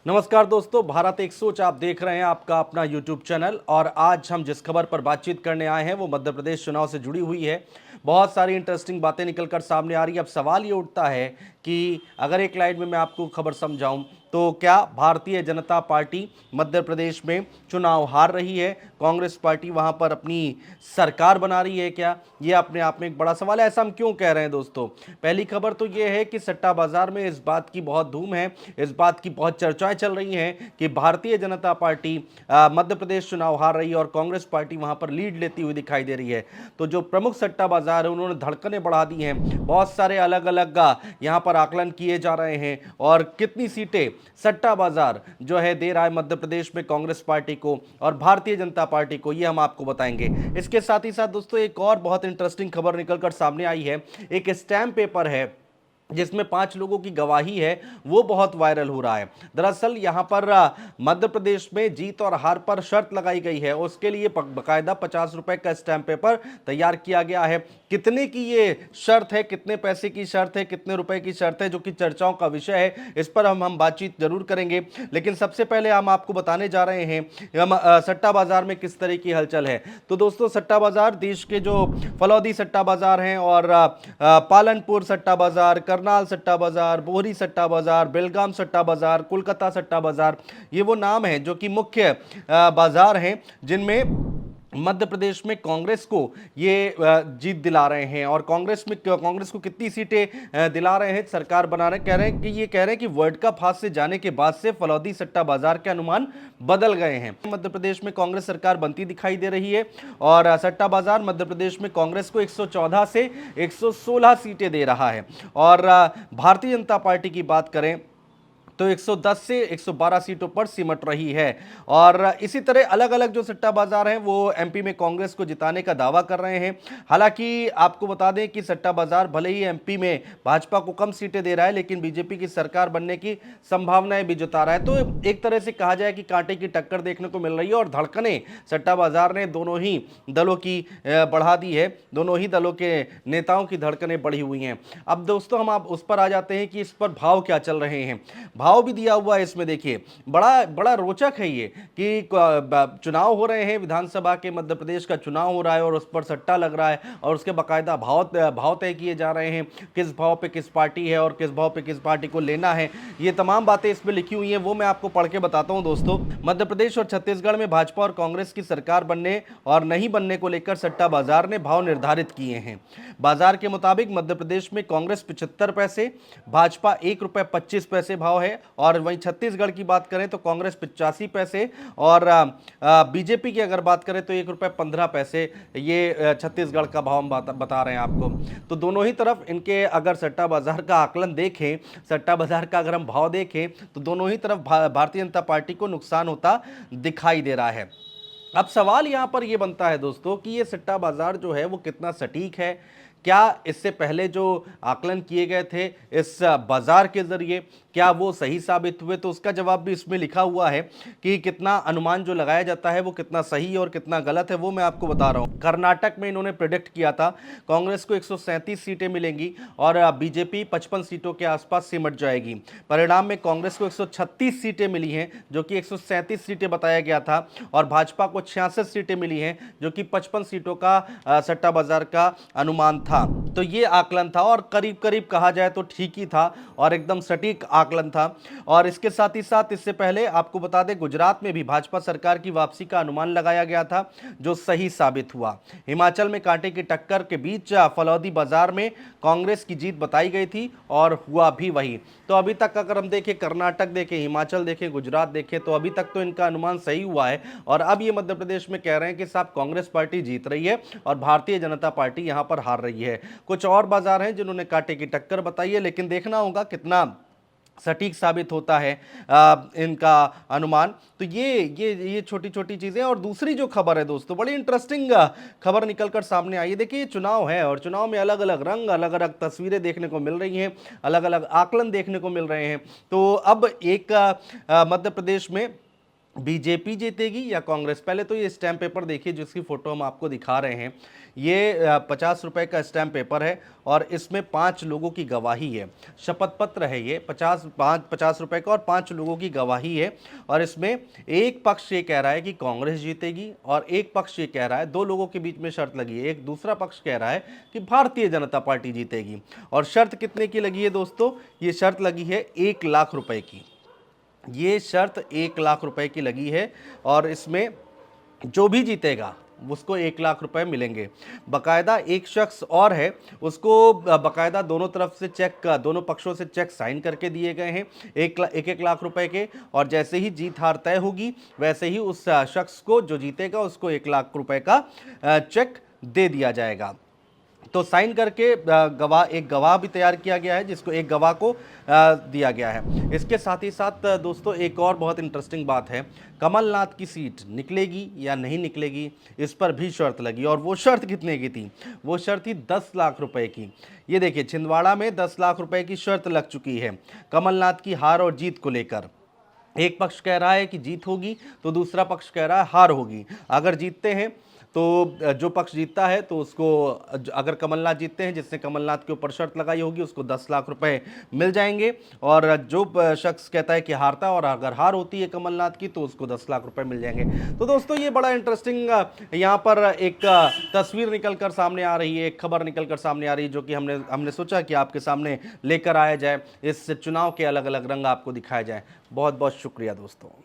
नमस्कार दोस्तों, भारत एक सोच आप देख रहे हैं, आपका अपना यूट्यूब चैनल। और आज हम जिस खबर पर बातचीत करने आए हैं वो मध्य प्रदेश चुनाव से जुड़ी हुई है। बहुत सारी इंटरेस्टिंग बातें निकलकर सामने आ रही है। अब सवाल ये उठता है कि अगर एक लाइन में मैं आपको खबर समझाऊं तो क्या भारतीय जनता पार्टी मध्य प्रदेश में चुनाव हार रही है, कांग्रेस पार्टी वहां पर अपनी सरकार बना रही है क्या? ये अपने आप में एक बड़ा सवाल है। ऐसा हम क्यों कह रहे हैं दोस्तों? पहली खबर तो ये है कि सट्टा बाजार में इस बात की बहुत धूम है, इस बात की बहुत चर्चाएं चल रही हैं कि भारतीय जनता पार्टी मध्य प्रदेश चुनाव हार रही है और कांग्रेस पार्टी वहां पर लीड लेती हुई दिखाई दे रही है। तो जो प्रमुख सट्टा बाजार है उन्होंने धड़कनें बढ़ा दी हैं। बहुत सारे अलग अलग यहां पर आकलन किए जा रहे हैं और कितनी सीटें सट्टा बाजार जो है दे रहा है मध्य प्रदेश में कांग्रेस पार्टी को और भारतीय जनता पार्टी को, ये हम आपको बताएंगे। इसके साथ ही साथ दोस्तों एक और बहुत इंटरेस्टिंग खबर निकलकर सामने आई है। एक स्टैम्प पेपर है जिसमें 5 लोगों की गवाही है, वो बहुत वायरल हो रहा है। दरअसल यहां पर मध्य प्रदेश में जीत और हार पर शर्त लगाई गई है। उसके लिए बकायदा 50 रुपए का स्टैम्प पेपर तैयार किया गया है। कितने की ये शर्त है, कितने पैसे की शर्त है, कितने रुपए की शर्त है, जो कि चर्चाओं का विषय है, इस पर हम बातचीत जरूर करेंगे। लेकिन सबसे पहले हम आपको बताने जा रहे हैं सट्टा बाजार में किस तरह की हलचल है। तो दोस्तों सट्टा बाजार देश के जो फलौदी सट्टा बाजार हैं और पालनपुर सट्टा बाजार, करनाल सट्टा बाजार, बोहरी सट्टा बाजार, बेलगाम सट्टा बाजार, कोलकाता सट्टा बाजार, ये वो नाम हैं जो कि मुख्य बाजार हैं जिनमें मध्य प्रदेश में कांग्रेस को ये जीत दिला रहे हैं। और कांग्रेस को कितनी सीटें दिला रहे हैं, सरकार बना रहे, कह रहे हैं कि वर्ल्ड कप हाथ से जाने के बाद से फलौदी सट्टा बाजार के अनुमान बदल गए हैं। मध्य प्रदेश में कांग्रेस सरकार बनती दिखाई दे रही है और सट्टा बाजार मध्य प्रदेश में कांग्रेस को 114 से 116 सीटें दे रहा है। और भारतीय जनता पार्टी की बात करें तो 110 से 112 सीटों पर सिमट रही है। और इसी तरह अलग अलग जो सट्टा बाजार हैं वो एमपी में कांग्रेस को जिताने का दावा कर रहे हैं। हालांकि आपको बता दें कि सट्टा बाजार भले ही एमपी में भाजपा को कम सीटें दे रहा है लेकिन बीजेपी की सरकार बनने की संभावनाएं भी जता रहा है। तो एक तरह से कहा जाए कि कांटे की टक्कर देखने को मिल रही है और धड़कने सट्टा बाजार ने दोनों ही दलों की बढ़ा दी है। दोनों ही दलों के नेताओं की धड़कनें बढ़ी हुई हैं। अब दोस्तों हम आप उस पर आ जाते हैं कि इस पर भाव क्या चल रहे हैं। भाव भी दिया हुआ है इसमें, देखिए बड़ा बड़ा रोचक है ये कि चुनाव हो रहे हैं, विधानसभा के मध्य प्रदेश का चुनाव हो रहा है और उस पर सट्टा लग रहा है और उसके बाकायदा भाव तय किए जा रहे हैं, किस भाव पे किस पार्टी है और किस भाव पे किस पार्टी को लेना है। ये तमाम बातें इसमें लिखी हुई हैं, वो मैं आपको पढ़ के बताता हूं दोस्तों। मध्य प्रदेश और छत्तीसगढ़ में भाजपा और कांग्रेस की सरकार बनने और नहीं बनने को लेकर सट्टा बाजार ने भाव निर्धारित किए हैं। बाजार के मुताबिक मध्य प्रदेश में कांग्रेस 75 पैसे, भाजपा 1 रुपये 25 पैसे भाव है। और वहीं छत्तीसगढ़ की बात करें तो कांग्रेस 85 पैसे और बीजेपी की अगर बात करें तो 1 रुपये 15 पैसे, ये छत्तीसगढ़ का भाव हम बता रहे हैं आपको। तो दोनों ही तरफ इनके अगर सट्टा बाजार का आकलन देखें, सट्टा बाजार का अगर हम भाव देखें तो दोनों ही तरफ भारतीय जनता पार्टी को नुकसान होता दिखाई दे रहा है। अब सवाल यहां पर यह बनता है दोस्तों कि ये सट्टा बाजार जो है वो कितना सटीक है। क्या इससे पहले जो आकलन किए गए थे इस बाजार के जरिए क्या वो सही साबित हुए? तो उसका जवाब भी इसमें लिखा हुआ है कि कितना अनुमान जो लगाया जाता है वो कितना सही और कितना गलत है, वो मैं आपको बता रहा हूं। कर्नाटक में इन्होंने प्रेडिक्ट किया था कांग्रेस को 137 सीटें मिलेंगी और बीजेपी 55 सीटों के आसपास सिमट जाएगी। परिणाम में कांग्रेस को 136 सीटें मिली हैं जो कि 137 सीटें बताया गया था और भाजपा को 66 सीटें मिली हैं जो कि 55 सीटों का सट्टा बाजार का अनुमान था। तो ये आकलन था और करीब करीब कहा जाए तो ठीक ही था और एकदम सटीक आकलन था। और इसके साथ ही साथ इससे पहले आपको बता दें गुजरात में भी भाजपा सरकार की वापसी का अनुमान लगाया गया था जो सही साबित हुआ। हिमाचल में कांटे की टक्कर के बीच फलौदी बाजार में कांग्रेस की जीत बताई गई थी और हुआ भी वही। तो अभी तक अगर हम देखें, कर्नाटक देखें, हिमाचल देखें, गुजरात देखें, तो अभी तक तो इनका अनुमान सही हुआ है। और अब ये मध्य प्रदेश में कह रहे हैं कि साहब कांग्रेस पार्टी जीत रही है और भारतीय जनता पार्टी यहां पर हार रही है। कुछ और बाजार हैं जिन्होंने कांटे की टक्कर बताई है, लेकिन देखना होगा कितना सटीक साबित होता है इनका अनुमान। तो ये छोटी छोटी चीजें। और दूसरी जो खबर है दोस्तों, बड़ी इंटरेस्टिंग खबर निकलकर सामने आई है। देखिए चुनाव है और चुनाव में अलग अलग रंग, अलग अलग तस्वीरें देखने को मिल रही हैं, अलग अलग आकलन देखने को मिल रहे हैं। तो अब एक मध्य प्रदेश में बीजेपी जीतेगी या कांग्रेस। पहले तो ये स्टैम्प पेपर देखिए जिसकी फोटो हम आपको दिखा रहे हैं। ये 50 रुपए का स्टैम्प पेपर है और इसमें 5 लोगों की गवाही है। शपथ पत्र है ये 50 रुपए का और 5 लोगों की गवाही है। और इसमें एक पक्ष ये कह रहा है कि कांग्रेस जीतेगी और एक पक्ष ये कह रहा है, दो लोगों के बीच में शर्त लगी है, एक दूसरा पक्ष कह रहा है कि भारतीय जनता पार्टी जीतेगी। और शर्त कितने की लगी है दोस्तों? ये शर्त लगी है 1 लाख रुपए की। ये शर्त 1 लाख रुपए की लगी है और इसमें जो भी जीतेगा उसको 1 लाख रुपए मिलेंगे। बकायदा एक शख्स और है, उसको बकायदा दोनों तरफ से चेक, दोनों पक्षों से चेक साइन करके दिए गए हैं एक लाख रुपए के। और जैसे ही जीत हार तय होगी वैसे ही उस शख्स को, जो जीतेगा, उसको 1 लाख रुपए का चेक दे दिया जाएगा। तो साइन करके एक गवाह भी तैयार किया गया है, जिसको एक गवाह को दिया गया है। इसके साथ ही साथ दोस्तों एक और बहुत इंटरेस्टिंग बात है, कमलनाथ की सीट निकलेगी या नहीं निकलेगी, इस पर भी शर्त लगी। और वो शर्त कितने की थी? वो शर्त थी 10 लाख रुपए की। ये देखिए, छिंदवाड़ा में 10 लाख रुपए की शर्त लग चुकी है कमलनाथ की हार और जीत को लेकर। एक पक्ष कह रहा है कि जीत होगी तो दूसरा पक्ष कह रहा है हार होगी। अगर जीतते हैं तो जो पक्ष जीतता है तो उसको, अगर कमलनाथ जीतते हैं, जिसने कमलनाथ के ऊपर शर्त लगाई होगी, उसको 10 लाख रुपए मिल जाएंगे। और जो शख्स कहता है कि हारता है और अगर हार होती है कमलनाथ की तो उसको 10 लाख रुपए मिल जाएंगे। तो दोस्तों ये बड़ा इंटरेस्टिंग यहाँ पर एक तस्वीर निकल कर सामने आ रही है, एक खबर निकल कर सामने आ रही है, जो कि हमने सोचा कि आपके सामने लेकर आया जाए, इस चुनाव के अलग अलग रंग आपको दिखाए जाए। बहुत बहुत शुक्रिया दोस्तों।